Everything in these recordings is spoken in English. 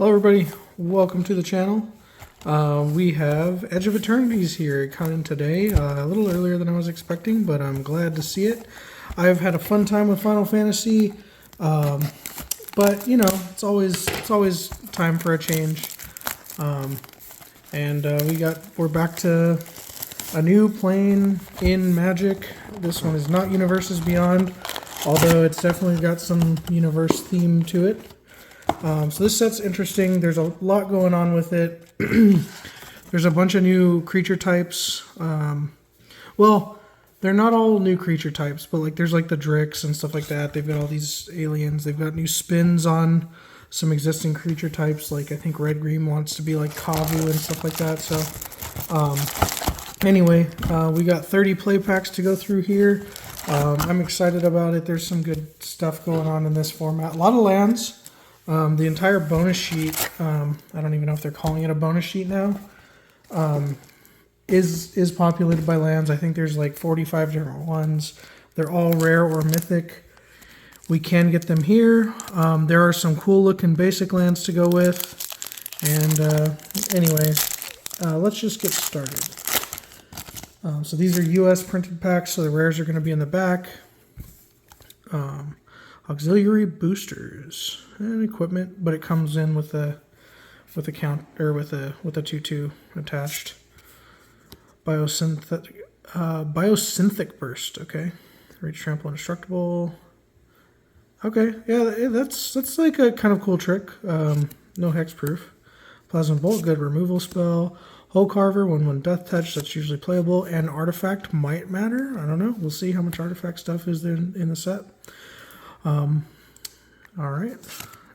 Hello everybody, welcome to the channel. We have Edge of Eternities here coming today, a little earlier than I was expecting, but I'm glad to see it. I've had a fun time with Final Fantasy, but you know, it's always time for a change. We're back to a new plane in Magic. This one is not Universes Beyond, although it's definitely got some universe theme to it. So this set's interesting. There's a lot going on with it. There's a bunch of new creature types. Well, they're not all new creature types, but like there's like the Drix and stuff like that. They've got all these aliens. They've got new spins on some existing creature types. Like I think Red Green wants to be like Kavu and stuff like that. So anyway, we got 30 play packs to go through here. I'm excited about it. There's some good stuff going on in this format. A lot of lands. The entire bonus sheet, I don't even know if they're calling it a bonus sheet now, is populated by lands. I think there's like 45 different ones. They're all rare or mythic. We can get them here. There are some cool looking basic lands to go with. And let's just get started. So these are US printed packs, so the rares are going to be in the back. Auxiliary boosters and equipment, but it comes in with a count or with a 2/2 attached. Biosynthetic burst. Okay, reach, trample, indestructible. Okay, yeah, that's like a kind of cool trick. No hexproof. Plasma bolt, good removal spell. Hole carver, 1/1 death touch. That's usually playable. And artifact might matter. I don't know. We'll see how much artifact stuff is there in the set. All right,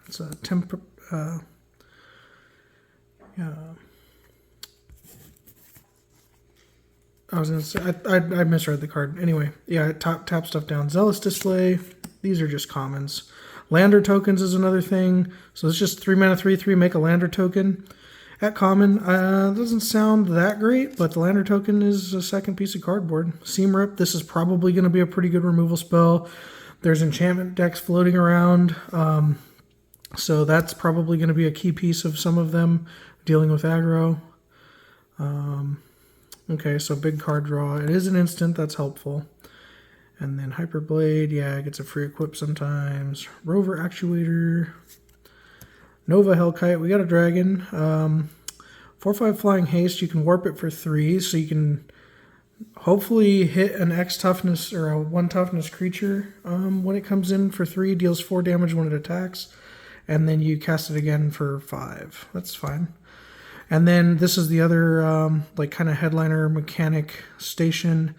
it's a temp. Yeah, I was gonna say I misread the card. Anyway, yeah, tap stuff down. Zealous display. These are just commons. Lander tokens is another thing. So it's just 3 mana, 3/3. Make a Lander token. At common, doesn't sound that great, but the Lander token is a second piece of cardboard. Seam Rip. This is probably going to be a pretty good removal spell. There's enchantment decks floating around, so that's probably going to be a key piece of some of them dealing with aggro. Okay, so big card draw. It is an instant, that's helpful. And then Hyperblade, yeah, it gets a free equip sometimes. Rover Actuator. Nova Hellkite, we got a dragon. 4/5 flying haste, you can warp it for 3, so you can hopefully hit an X toughness or a 1 toughness creature when it comes in for 3, deals 4 damage when it attacks, and then you cast it again for 5. That's fine. And then this is the other like kind of headliner mechanic station.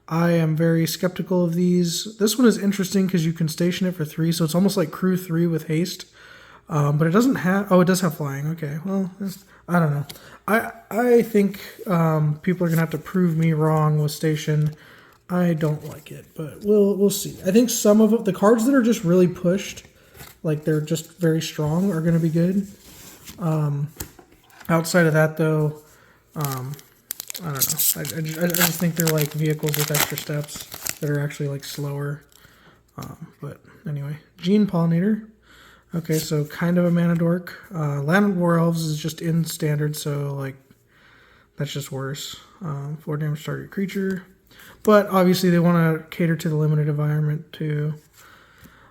I am very skeptical of these. This one is interesting because you can station it for 3, so it's almost like crew 3 with haste. But it doesn't have... Oh, it does have flying. Okay, well, I don't know. I think people are going to have to prove me wrong with Station. I don't like it, but we'll see. I think some of the cards that are just really pushed, like they're just very strong, are going to be good. Outside of that, though, I don't know. I just think they're like vehicles with extra steps that are actually like slower. But anyway, Gan Pollinator. Okay, so kind of a mana dork. Land of War Elves is just in standard, so like that's just worse. 4 damage target creature. But obviously they want to cater to the limited environment too.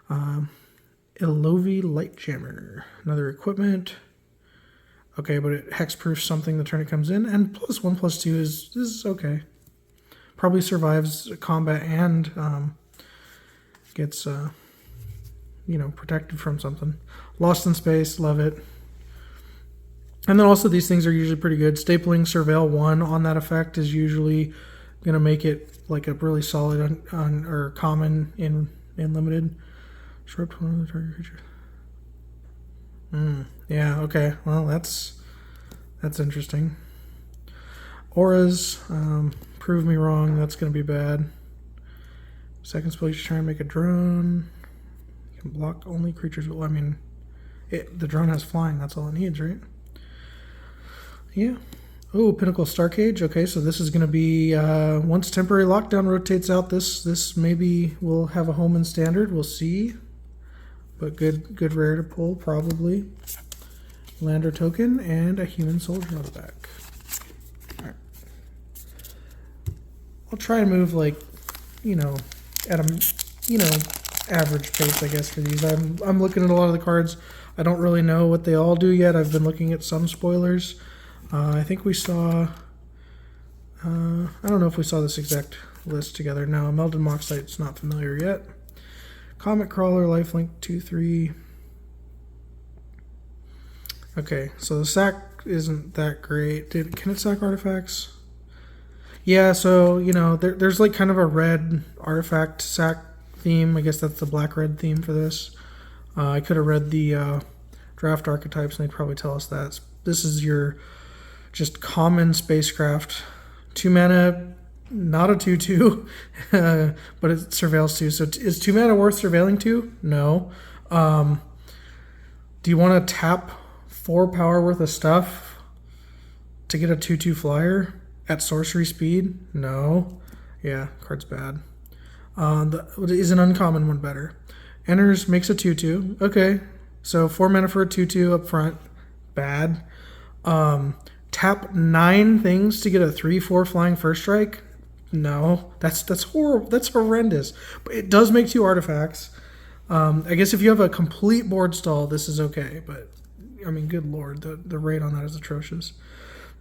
Ilovi Lightjammer. Another equipment. Okay, but it hexproofs something the turn it comes in, and +1/+2 is okay. Probably survives combat and gets you know, protected from something. Lost in Space, love it. And then also these things are usually pretty good. Stapling Surveil 1 on that effect is usually going to make it like a really solid or common in limited. Disrupt one of the target creatures. Yeah, okay. Well, that's interesting. Auras, prove me wrong. That's going to be bad. Second spell, you should try and make a drone. Block only creatures. Well, I mean, the drone has flying. That's all it needs, right? Yeah. Oh, Pinnacle Starcage. Okay, so this is going to be once temporary lockdown rotates out. This maybe will have a home in standard. We'll see. But good rare to pull probably. Lander token, and a human soldier on the back. All right. I'll try and move like, at a, average pace, I guess, for these. I'm looking at a lot of the cards. I don't really know what they all do yet. I've been looking at some spoilers. I think we saw, I don't know if we saw this exact list together. No, Melded Moxite's not familiar yet. Comet Crawler, Lifelink 2/3. Okay, so the sack isn't that great. Can it sack artifacts? Yeah, so, there's like kind of a red artifact sack theme. I guess that's the black-red theme for this. I could have read the draft archetypes, and they'd probably tell us that. This is your just common spacecraft. 2 mana, not a 2/2, but it surveils 2. So is 2 mana worth surveilling 2? No. Do you want to tap 4 power worth of stuff to get a 2/2 flyer at sorcery speed? No. Yeah, card's bad. Is an uncommon one better? Enters, makes a 2/2. Okay, so 4 mana for a 2/2 up front. Bad. Tap 9 things to get a 3/4 flying first strike. No, that's horrible. That's horrendous. But it does make 2 artifacts. I guess if you have a complete board stall, this is okay. But I mean, good lord, the rate on that is atrocious.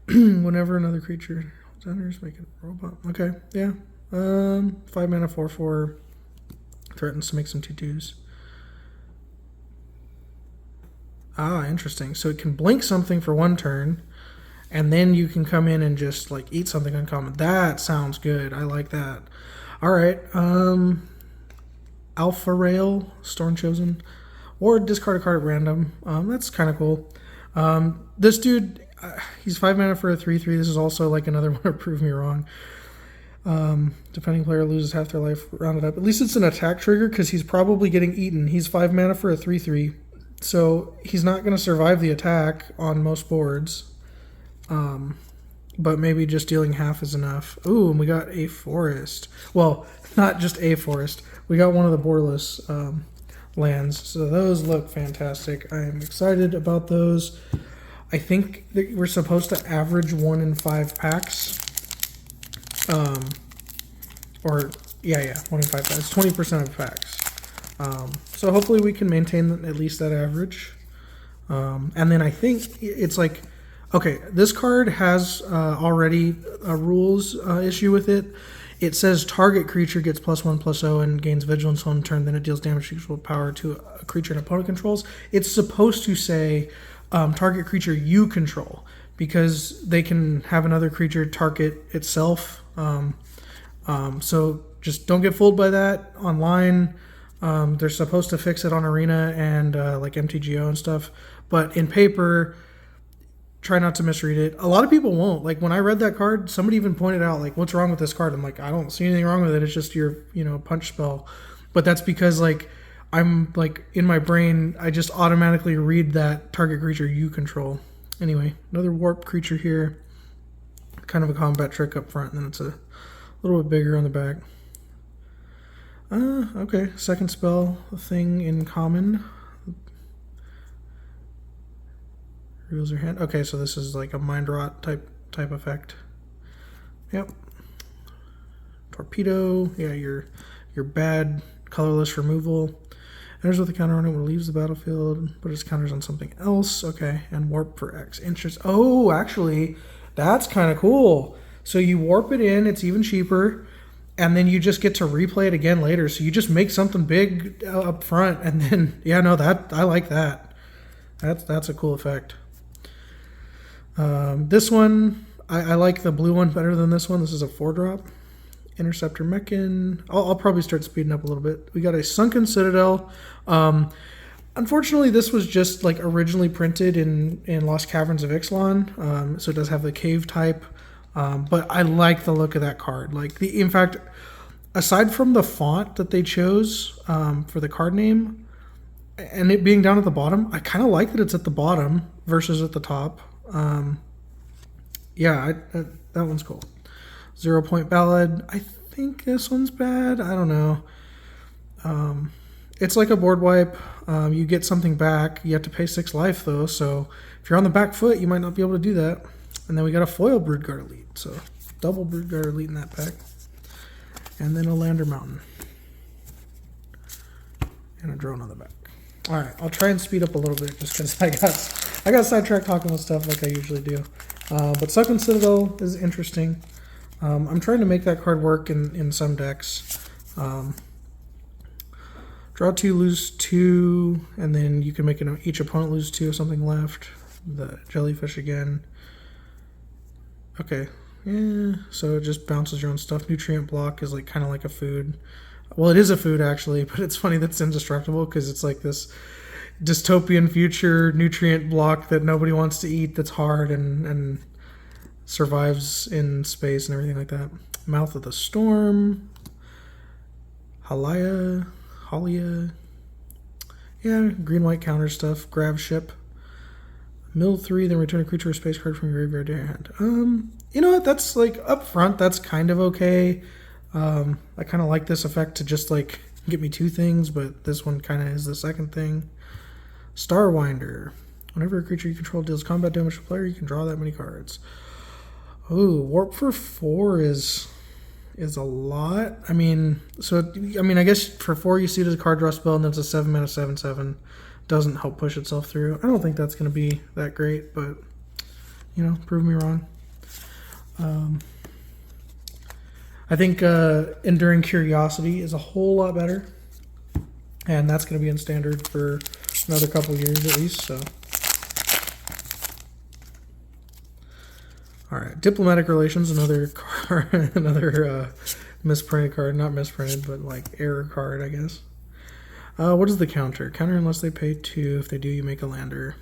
Whenever another creature enters, make it a robot. Okay, yeah. 5 mana 4/4 threatens to make some 2/2s. Ah, interesting. So it can blink something for 1 turn, and then you can come in and just like eat something uncommon. That sounds good. I like that. All right. Alpha Rail, Storm Chosen, or discard a card at random. That's kind of cool. This dude, he's 5 mana for a 3/3. This is also like another one to prove me wrong. Defending player loses half their life, rounded up. At least it's an attack trigger because he's probably getting eaten. He's 5 mana for a 3/3. So he's not going to survive the attack on most boards. But maybe just dealing half is enough. Ooh, and we got a forest. Well, not just a forest. We got one of the Borderless lands. So those look fantastic. I am excited about those. I think that we're supposed to average 1 in 5 packs. 1 in 5 packs. 20% of packs. So hopefully we can maintain at least that average. And then I think it's like, okay, this card has already a rules issue with it. It says target creature gets +1/+0 and gains vigilance on turn, then it deals damage equal power to a creature an opponent controls. It's supposed to say target creature you control, because they can have another creature target itself. So just don't get fooled by that online. They're supposed to fix it on Arena and like MTGO and stuff, but in paper, try not to misread it. A lot of people won't. Like when I read that card, somebody even pointed out like, what's wrong with this card? I'm like, I don't see anything wrong with it. It's just your, punch spell. But that's because like I'm like in my brain, I just automatically read that target creature you control. Anyway, another warp creature here. Kind of a combat trick up front, and then it's a little bit bigger on the back. Okay, second spell, a thing in common. Reveals your hand. Okay, so this is like a mind rot type effect. Yep. Torpedo. Yeah, your bad colorless removal. Enters with a counter on it when it leaves the battlefield, but its counters on something else. Okay, and warp for X interest. Oh, actually, that's kind of cool. So you warp it in, it's even cheaper, and then you just get to replay it again later. So you just make something big up front, and then that I like that. That's a cool effect. This one, I like the blue one better than this one. This is a 4-drop. Interceptor Mechan. I'll probably start speeding up a little bit. We got a Sunken Citadel. Unfortunately, this was just like originally printed in Lost Caverns of Ixalan, so it does have the cave type. But I like the look of that card. In fact, aside from the font that they chose for the card name, and it being down at the bottom, I kind of like that it's at the bottom versus at the top. That one's cool. 0 Point Ballad. I think this one's bad. I don't know. It's like a board wipe. You get something back. You have to pay 6 life though, so if you're on the back foot, you might not be able to do that. And then we got a foil Broodguard Elite, so double Broodguard Elite in that pack. And then a Lander Mountain. And a drone on the back. Alright, I'll try and speed up a little bit just because I got sidetracked talking with stuff like I usually do. But Succulent Citadel is interesting. I'm trying to make that card work in some decks. Draw 2, lose 2, and then you can make each opponent lose 2 if something left. The jellyfish again. Okay, yeah, so it just bounces your own stuff. Nutrient block is like kind of like a food. Well, it is a food actually, but it's funny that it's indestructible because it's like this dystopian future nutrient block that nobody wants to eat that's hard and survives in space and everything like that. Mouth of the Storm. Halia. Yeah, green-white counter stuff. Grab ship. Mill 3, then return a creature or space card from your graveyard to your hand. You know what? That's like up front. That's kind of okay. I kind of like this effect to just like get me 2 things, but this one kind of is the second thing. Starwinder. Whenever a creature you control deals combat damage to a player, you can draw that many cards. Oh, warp for 4 is a lot. I mean, I guess for 4 you see it as a card draw spell, and then it's a 7-mana 7/7. Doesn't help push itself through. I don't think that's going to be that great, but you know, prove me wrong. I think Enduring Curiosity is a whole lot better, and that's going to be in standard for another couple years at least. So, all right, Diplomatic Relations, another card, another misprinted card, not misprinted, but like error card, I guess. What is the counter? Counter unless they pay 2. If they do, you make a lander.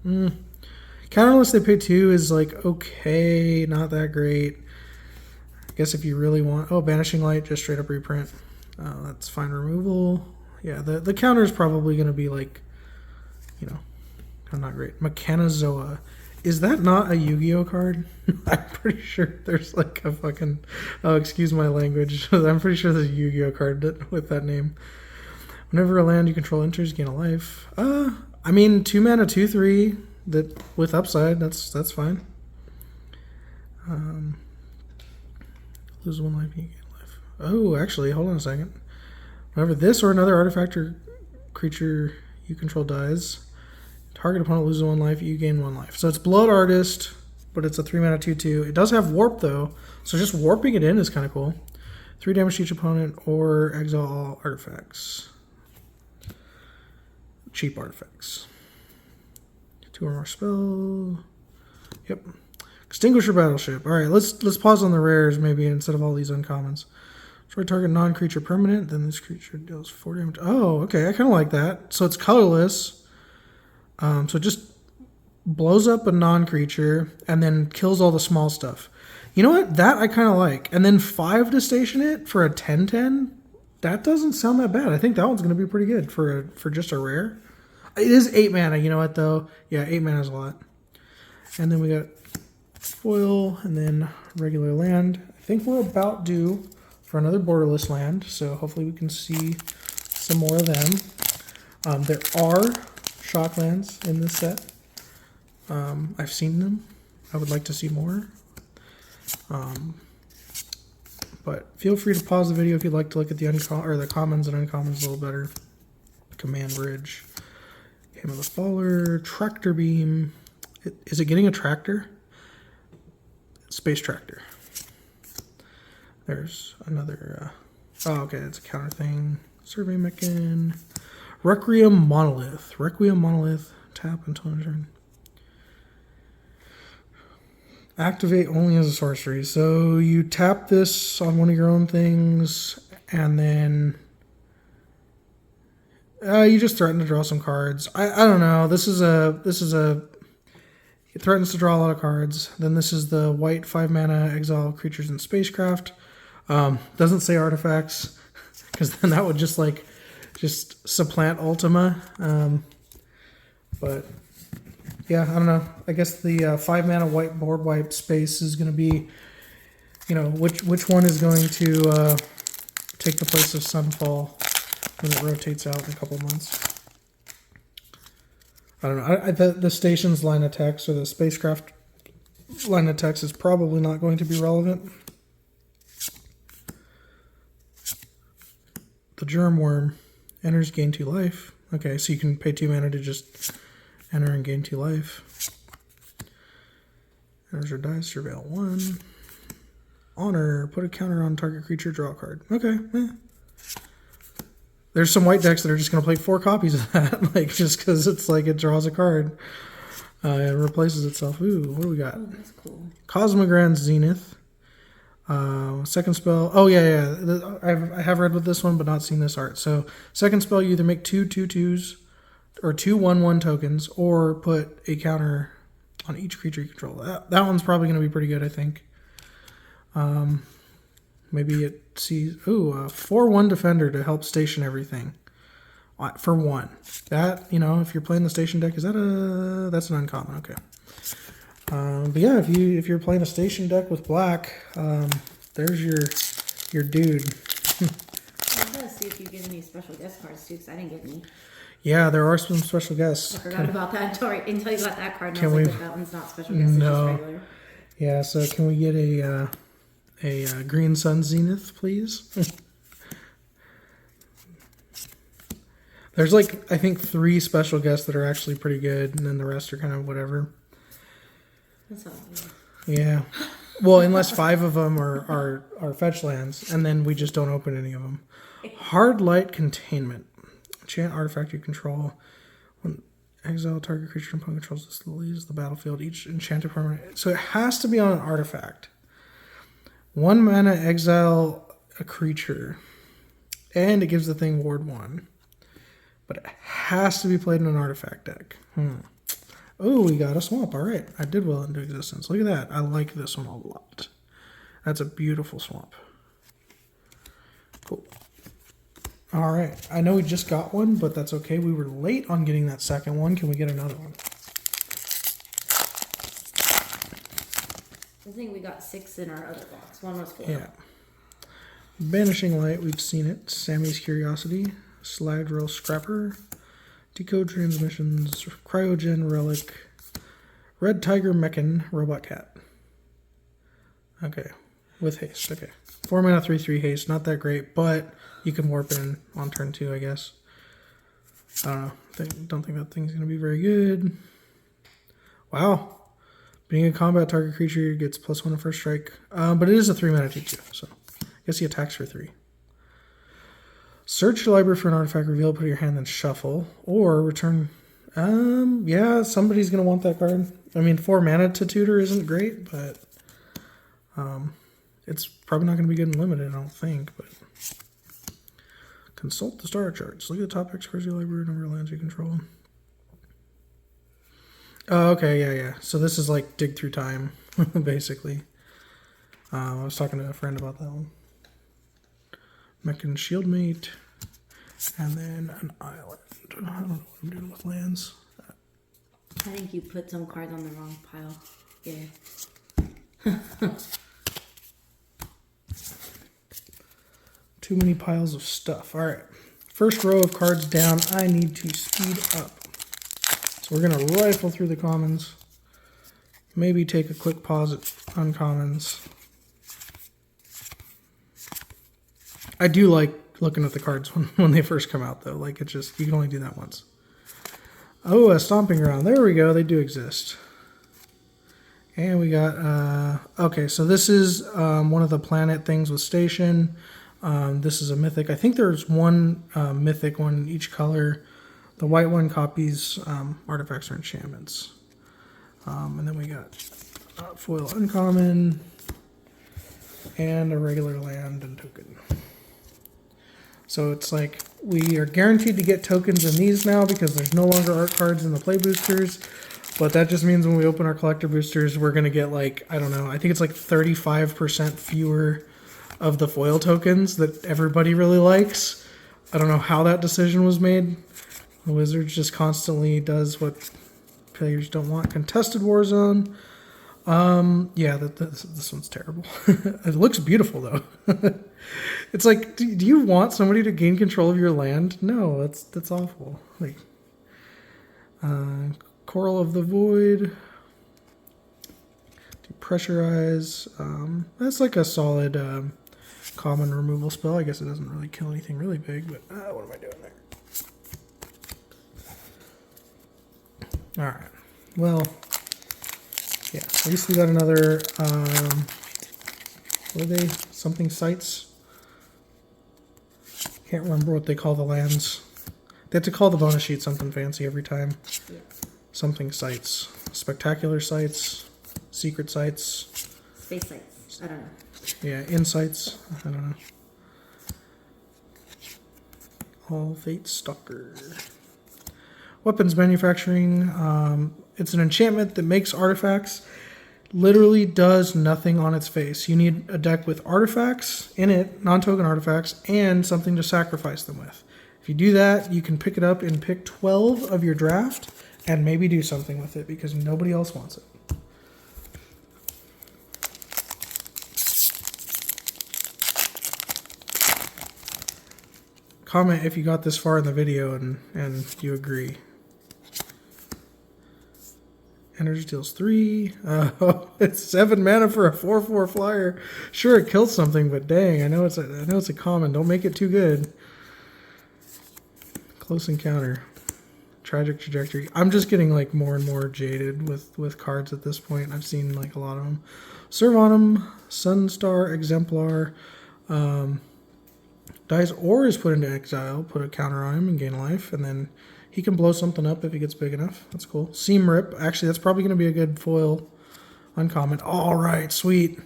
Counter unless they pay 2 is like okay, not that great. I guess if you really want... Oh, Vanishing Light, just straight up reprint. That's fine removal. Yeah, the counter is probably going to be like, you know, not great. Mechanozoa. Is that not a Yu-Gi-Oh card? I'm pretty sure there's like a fucking... Oh, excuse my language. I'm pretty sure there's a Yu-Gi-Oh card with that name. Whenever a land you control enters, gain a life. I mean, 2 mana, 2/3 that with upside. That's fine. Lose 1 life, you gain a life. Oh, actually, hold on a second. Whenever this or another artifact or creature you control dies, target opponent loses 1 life, you gain 1 life. So it's Blood Artist, but it's a 3 mana 2/2. It does have warp though, so just warping it in is kind of cool. 3 damage to each opponent or exile all artifacts. Cheap artifacts. 2 or more spell. Yep. Extinguisher Battleship. All right, let's pause on the rares maybe instead of all these uncommons. Destroy target non-creature permanent. Then this creature deals 4 damage. Oh, okay. I kind of like that. So it's colorless. So it just blows up a non-creature and then kills all the small stuff. You know what? That I kind of like. And then 5 to station it for a 10/10. That doesn't sound that bad. I think that one's going to be pretty good for just a rare. It is 8 mana. You know what, though? Yeah, 8 mana is a lot. And then we got foil and then regular land. I think we're about due for another borderless land, so hopefully we can see some more of them. There are shock lands in this set. I've seen them. I would like to see more. But feel free to pause the video if you'd like to look at the commons and uncommons a little better. Command Bridge. Hymn of the Faller. Tractor Beam. Is it getting a tractor? Space Tractor. There's another... oh, okay, it's a counter thing. Survey Mechan. Requiem Monolith. Requiem Monolith. Tap until end turn. Activate only as a sorcery. So you tap this on one of your own things, and then you just threaten to draw some cards. I don't know. This is a it threatens to draw a lot of cards. Then this is the white 5 mana exile creatures and spacecraft. Doesn't say artifacts because then that would just supplant Ultima. But yeah, I don't know. I guess the 5 mana white board wipe space is going to be, you know, which one is going to take the place of Sunfall. when it rotates out in a couple months. I don't know. The station's line of text or the spacecraft line of text is probably not going to be relevant. The germ worm enters, gain 2 life. Okay, so you can pay 2 mana to just enter and gain 2 life. Enters or dies, surveil 1. Honor, put a counter on target creature, draw a card. Okay, There's some white decks that are just going to play 4 copies of that, like just because it's like it draws a card. It replaces itself. Ooh, what do we got? Oh, that's cool. Cosmogrand Zenith. Second spell. Oh, yeah. I have read with this one, but not seen this art. So, second spell, you either make 2 2/2s or 2 1/1 tokens, or put a counter on each creature you control. That one's probably going to be pretty good, I think. Maybe it sees... Ooh, a 4/1 defender to help station everything. For 1. That, if you're playing the station deck, is that that's an uncommon, okay. But yeah, if you're playing a station deck with black, there's your dude. I gotta see if you get any special guest cards too, because I didn't get any. Yeah, there are some special guests. I forgot about that until you got that card. And I was like, that one's not special guest, no. It's just regular. Yeah, so can we get a Green Sun Zenith, please? There's I think 3 special guests that are actually pretty good, and then the rest are kind of whatever. That's all. Yeah. Well, unless 5 of them are fetch lands, and then we just don't open any of them. Hard Light Containment. Enchant artifact you control. When exile target creature and opponent controls this leaves the battlefield. Each enchanted permanent. So it has to be on an artifact. 1 mana exile a creature. And it gives the thing ward 1. But it has to be played in an artifact deck. Oh, we got a swamp. All right. I did will into existence. Look at that. I like this one a lot. That's a beautiful swamp. Cool. All right. I know we just got one, but that's okay. We were late on getting that second one. Can we get another one? I think we got 6 in our other box. 1 was 4. Yeah. Vanishing Light. We've seen it. Sammy's Curiosity. Slag Drill Scrapper. Decode Transmissions, Cryogen Relic, Red Tiger Mechan, Robot Cat. Okay, with haste. Okay, 4 mana, 3/3 haste. Not that great, but you can warp in on turn 2, I guess. I don't know. Don't think that thing's gonna be very good. Wow. Being a combat target creature gets +1 on first strike, but it is a 3 mana 2/2, so I guess he attacks for 3. Search your library for an artifact, reveal it, put it in your hand, then shuffle. Or return... yeah, somebody's going to want that card. I mean, 4 mana to tutor isn't great, but... it's probably not going to be good in limited, I don't think, but... Consult the star charts. Look at the top X cards of your library, number of lands you control. Oh, okay, yeah. So this is like Dig Through Time, basically. I was talking to a friend about that one. Mechan Shieldmate, and then an island. I don't know what I'm doing with lands. I think you put some cards on the wrong pile. Yeah. Too many piles of stuff. All right. First row of cards down. I need to speed up. So we're going to rifle through the commons. Maybe take a quick pause at uncommons. I do like looking at the cards when they first come out, though. Like, it's just, you can only do that once. Oh, a Stomping Ground. There we go. They do exist. And we got, okay, so this is one of the planet things with Station. This is a mythic. I think there's one mythic one in each color. The white one copies artifacts or enchantments. And then we got foil uncommon and a regular land and token. So it's like we are guaranteed to get tokens in these now because there's no longer art cards in the play boosters. But that just means when we open our collector boosters, we're going to get like, I don't know, I think it's like 35% fewer of the foil tokens that everybody really likes. I don't know how that decision was made. The Wizards just constantly does what players don't want. Contested Warzone. Yeah, this one's terrible. It looks beautiful though. It's like, do you want somebody to gain control of your land? No, that's awful. Like, Coral of the Void, Depressurize. That's like a solid common removal spell. I guess it doesn't really kill anything really big, but what am I doing there? All right. Well, yeah. At least we got another. What are they? Something sites. Can't remember what they call the lands. They have to call the bonus sheet something fancy every time. Yeah. Something sites. Spectacular sites. Secret sites. Space sites. I don't know. Yeah, insights. I don't know. All Fate Stalker. Weapons manufacturing. It's an enchantment that makes artifacts. Literally does nothing on its face. You need a deck with artifacts in it, non-token artifacts, and something to sacrifice them with. If you do that, you can pick it up and pick 12 of your draft and maybe do something with it because nobody else wants it. Comment if you got this far in the video and you agree. Energy deals 3. It's 7 mana for a 4/4 flyer. Sure, it kills something, but dang, I know it's a common. Don't make it too good. Close Encounter. Tragic Trajectory. I'm just getting like more and more jaded with cards at this point. I've seen like a lot of them. Serve on them. Sunstar Exemplar. Dies or is put into exile. Put a counter on him and gain life, and then he can blow something up if he gets big enough. That's cool. Seam Rip. Actually, that's probably going to be a good foil uncommon. All right, sweet.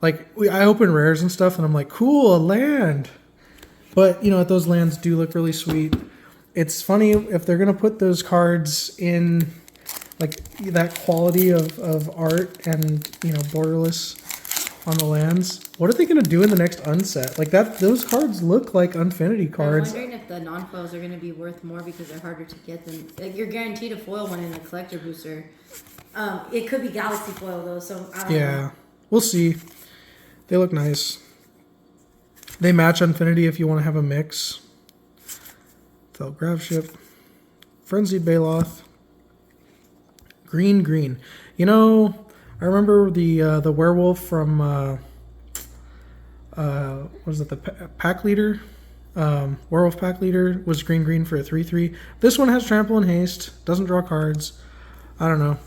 Like, I open rares and stuff, and I'm like, cool, a land. But, you know what? Those lands do look really sweet. It's funny if they're going to put those cards in, like, that quality of art and, you know, Borderless on the lands. What are they going to do in the next unset? Like, those cards look like Infinity cards. I'm wondering if the non-foils are going to be worth more because they're harder to get than... Like, you're guaranteed a foil one in the collector booster. It could be Galaxy foil, though, so I don't know. We'll see. They look nice. They match Infinity if you want to have a mix. Fell Graveship. Frenzied Baloth. Green. You know... I remember the werewolf from what was it, the pack leader? Werewolf pack leader was green for a 3/3. This one has trample and haste, doesn't draw cards. I don't know.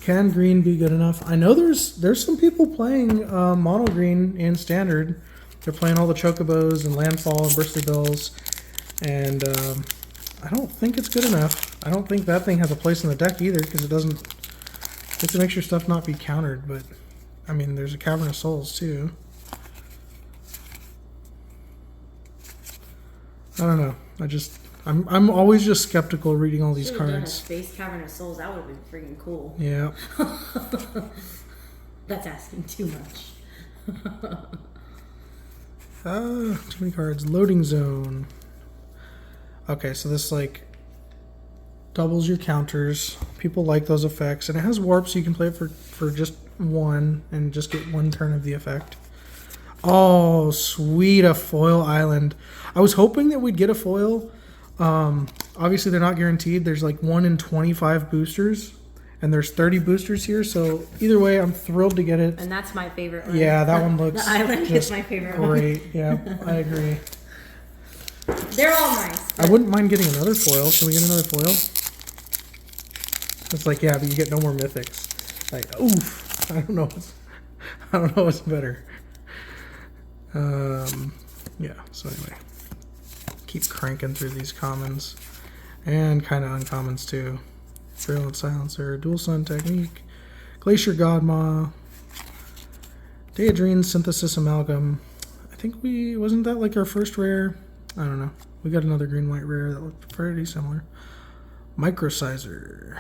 Can green be good enough? I know there's some people playing Monog Green in standard. They're playing all the chocobos and landfall and bristly bills, and I don't think it's good enough. I don't think that thing has a place in the deck either because it doesn't. It makes your stuff not be countered, but I mean, there's a Cavern of Souls too. I don't know. I'm always just skeptical reading all these cards. Done a Space Cavern of Souls, that would have been freaking cool. Yeah. That's asking too much. Too many cards. Loading Zone. Okay, so this like doubles your counters. People like those effects, and it has warp, so you can play it for just one and just get one turn of the effect. Oh, sweet, a foil island. I was hoping that we'd get a foil. Obviously, they're not guaranteed. There's like 1 in 25 boosters, and there's 30 boosters here. So either way, I'm thrilled to get it. And that's my favorite one. Yeah, that one looks the island is my favorite great. one. Yeah, I agree. They're all nice. I wouldn't mind getting another foil. Can we get another foil? It's like, yeah, but you get no more mythics. Like, oof. I don't know what's better. Yeah, so anyway. Keep cranking through these commons. And kind of uncommons too. Virulent Silencer, Dual Sun Technique, Glacier Godmaw, Daedrine Synthesis Amalgam. I think wasn't that like our first rare? I don't know. We got another green-white rare that looked pretty similar. Microsizer.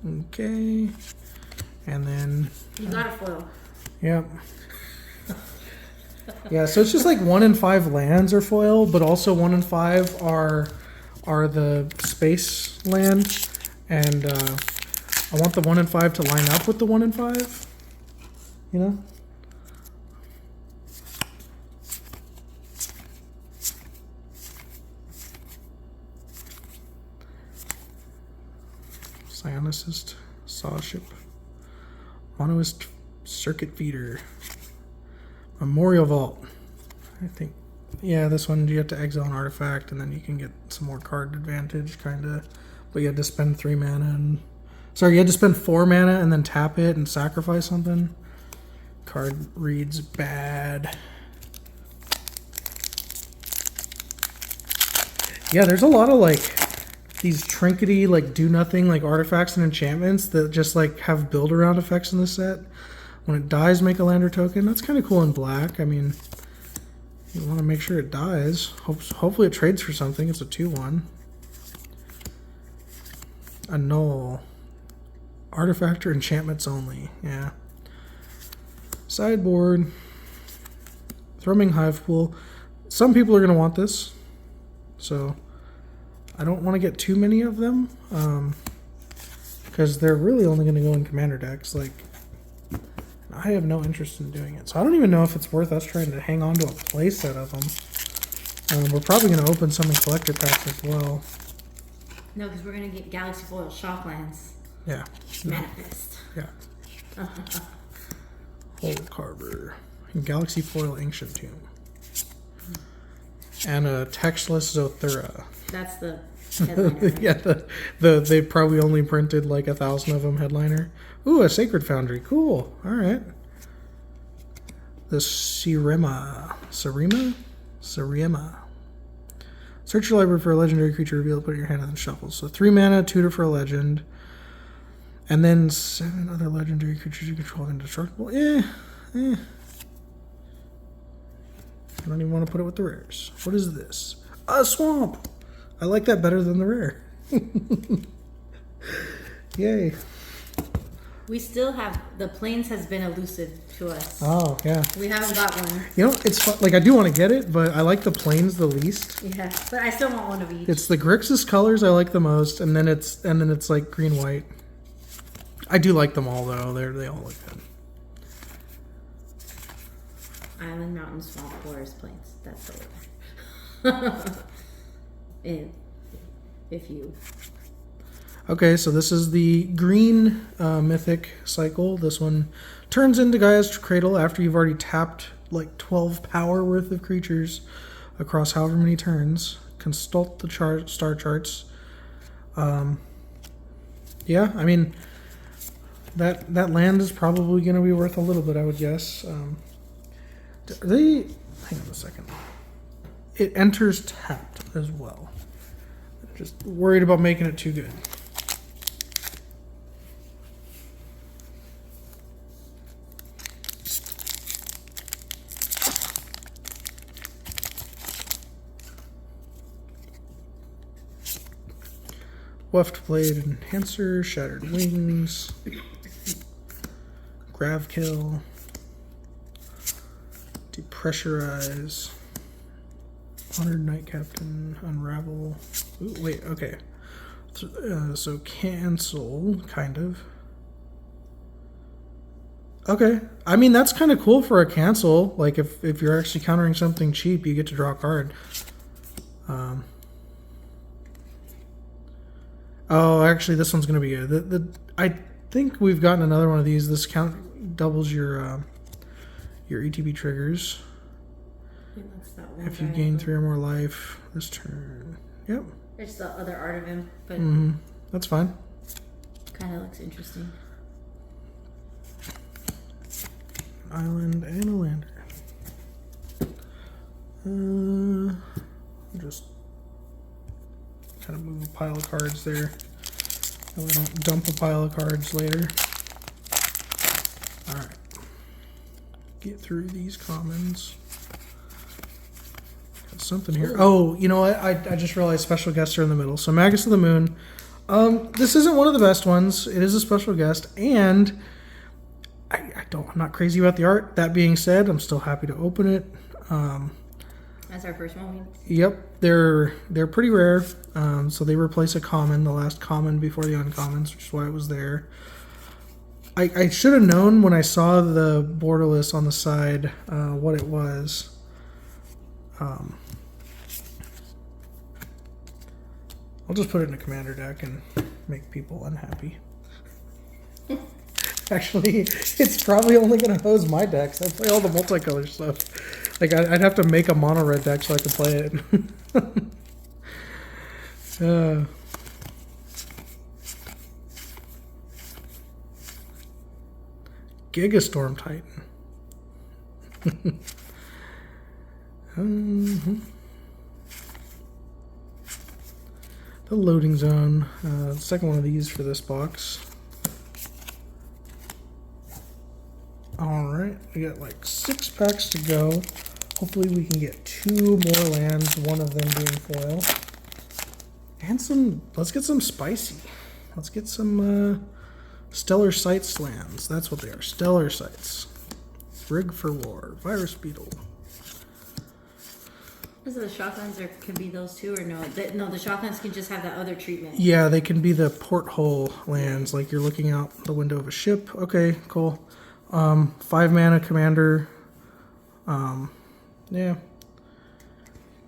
Okay. And then... You got a foil. Yep. Yeah, so it's just like 1 in 5 lands are foil, but also 1 in 5 are the space land. And I want the 1 and 5 to line up with the 1 and 5. You know? Psionicist, Sawship, Monoist Circuit Feeder, Memorial Vault. I think, yeah, this one you have to exile an artifact and then you can get some more card advantage, kind of. But you had to spend 3 mana and... Sorry, you had to spend 4 mana and then tap it and sacrifice something. Card reads bad. Yeah, there's a lot of like these trinkety, like do nothing, like artifacts and enchantments that just like have build around effects in the set. When it dies, make a lander token. That's kind of cool in black. I mean, you want to make sure it dies. Hopefully it trades for something. It's a 2/1. Annul. Artifact or enchantments only. Yeah. Sideboard. Thrumming Hive Pool. Some people are going to want this. So I don't want to get too many of them. Because they're really only going to go in commander decks. Like, I have no interest in doing it. So I don't even know if it's worth us trying to hang on to a play set of them. We're probably going to open some in collector packs as well. No, because we're going to get Galaxy Foil Shocklands. Yeah. Manifest. Yeah. Hole Carver. And Galaxy Foil Ancient Tomb. And a Textless Zothura. That's the headliner. Right? Yeah, they probably only printed like 1,000 of them headliner. Ooh, a Sacred Foundry. Cool. All right. The Sirema. Search your library for a legendary creature revealed, put it in your hand and then shuffle. So 3 mana, tutor for a legend. And then 7 other legendary creatures you control indestructible. I don't even want to put it with the rares. What is this? A swamp! I like that better than the rare. Yay. We still have... The Plains has been elusive to us. Oh, yeah. We haven't got one. You know, it's fun. Like, I do want to get it, but I like the Plains the least. Yeah, but I still want one of each. It's the Grixis colors I like the most, and then it's like green-white. I do like them all, though. They all look good. Island, Mountain, Swamp, Forest, Plains. That's the order. If you... Okay, so this is the green mythic cycle. This one turns into Gaia's Cradle after you've already tapped like 12 power worth of creatures across however many turns. Consult the star charts. Yeah, I mean, that land is probably going to be worth a little bit, I would guess. Hang on a second. It enters tapped as well. Just worried about making it too good. Weft Blade Enhancer, Shattered Wings, Gravkill, Depressurize, Honored Knight Captain, Unravel. Ooh, wait, okay. So cancel, kind of. Okay. I mean, that's kind of cool for a cancel. Like, if you're actually countering something cheap, you get to draw a card. Oh, actually, this one's going to be good. I think we've gotten another one of these. This doubles your ETB triggers. Yeah, that's that one if you gain 3 or more life this turn. Yep. It's the other art of him, but that's fine. Kind of looks interesting. Island and a lander. Just kind of move a pile of cards there. And we don't dump a pile of cards later. Alright. Get through these commons. Got something here. Oh, you know what? I just realized special guests are in the middle. So Magus of the Moon. This isn't one of the best ones. It is a special guest, and I'm not crazy about the art. That being said, I'm still happy to open it. That's our first one. Yep, they're pretty rare. So they replace a common, the last common before the uncommons, which is why it was there. I should have known when I saw the Borderless on the side what it was. I'll just put it in a commander deck and make people unhappy. Actually, it's probably only going to hose my decks. I play all the multicolor stuff. Like, I'd have to make a mono red deck so I could play it. Gigastorm Titan. The loading zone. Second one of these for this box. Alright, we got like 6 packs to go. Hopefully we can get 2 more lands, one of them being foil. And let's get some spicy. Let's get some Stellar Sights lands. That's what they are, Stellar Sights. Rig for War, Virus Beetle. So the shotguns could be those two, or no? No, the shotguns can just have that other treatment. Yeah, they can be the porthole lands, like you're looking out the window of a ship. Okay, cool. 5 mana commander. Yeah.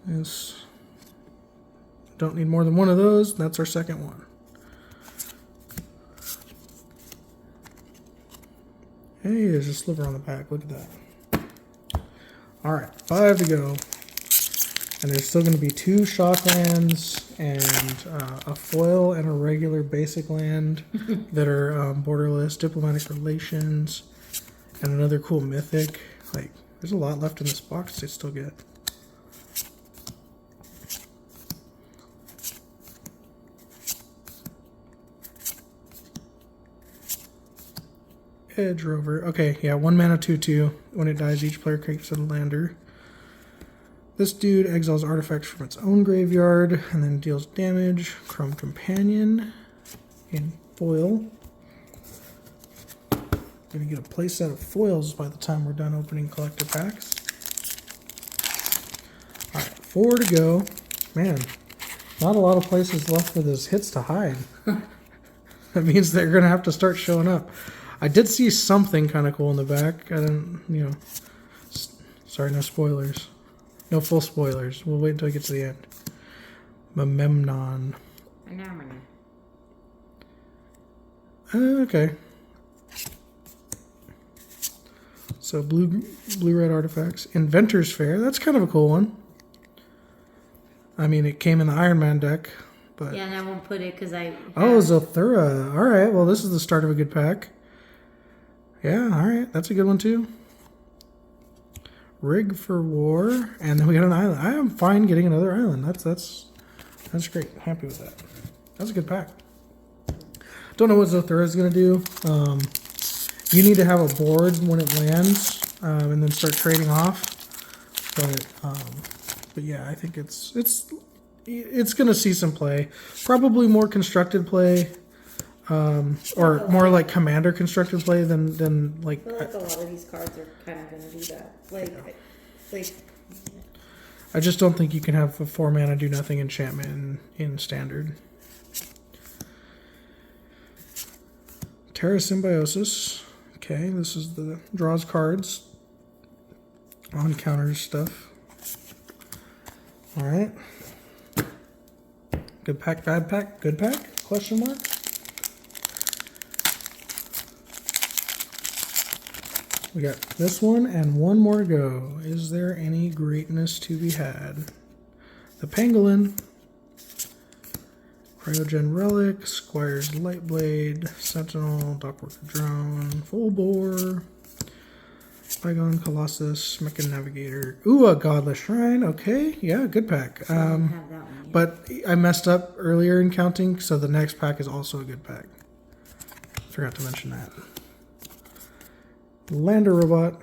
Yes. Don't need more than one of those. That's our second one. Hey, there's a sliver on the back. Look at that. Alright, 5 to go. And there's still going to be 2 shock lands and a foil and a regular basic land that are borderless, diplomatic relations, and another cool mythic. Like, there's a lot left in this box to still get. Edge Rover. Okay, yeah, 1 mana 2/2. When it dies, each player creates a lander. This dude exiles artifacts from its own graveyard and then deals damage. Chrome Companion in foil. Gonna get a playset of foils by the time we're done opening collector packs. Alright, 4 to go. Man, not a lot of places left for those hits to hide. That means they're gonna have to start showing up. I did see something kind of cool in the back. I didn't, sorry, no spoilers. No full spoilers. We'll wait until it gets to the end. Memnon. Okay. So blue-red artifacts. Inventors Fair. That's kind of a cool one. I mean, it came in the Iron Man deck, but yeah, and I won't put it because I. Oh, Zothura. All right. Well, this is the start of a good pack. Yeah. All right. That's a good one too. Rig for War, and then we got an island. I am fine getting another island. That's great. I'm happy with that. That's a good pack. Don't know what Zothura is gonna do. You need to have a board when it lands, and then start trading off. But yeah, I think it's gonna see some play. Probably more constructed play, or more like commander constructed play than like. I feel like a lot of these cards are kind of gonna do that. Like. I just don't think you can have a 4 mana do nothing enchantment in standard. Terra Symbiosis. Okay, this is the draws cards on counters stuff. All right. Good pack, bad pack, good pack? Question mark. We got this one and one more to go. Is there any greatness to be had? The Pangolin, Cryogen Relic, Squire's Lightblade, Sentinel, Dockworker Drone, Full Bore, Bygone Colossus, Mechan Navigator. Ooh, a Godless Shrine. Okay, yeah, good pack. But I messed up earlier in counting, so the next pack is also a good pack. Forgot to mention that. Lander Robot.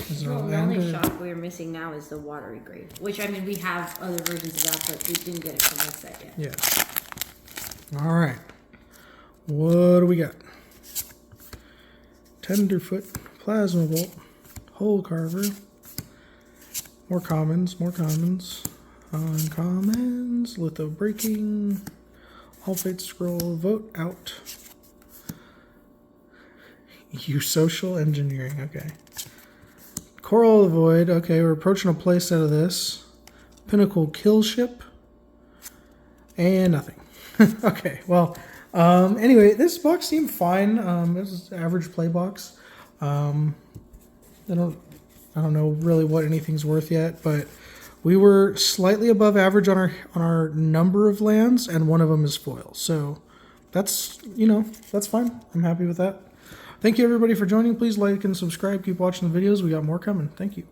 The only shock we're missing now is the Watery Grave, which I mean we have other versions of that, but we didn't get it from this set yet. Yeah. All right. What do we got? Tenderfoot, Plasma Bolt, Hole Carver, More commons, more commons. Uncommons, litho breaking, all fate scroll, vote out. You social engineering, okay. Coral of the Void, okay, we're approaching a place out of this. Pinnacle kill ship. And nothing. Okay, well, anyway, this box seemed fine. This is an average play box. I don't know really what anything's worth yet, but we were slightly above average on our number of lands, and one of them is foil. So that's, that's fine. I'm happy with that. Thank you everybody for joining. Please like and subscribe. Keep watching the videos. We got more coming. Thank you.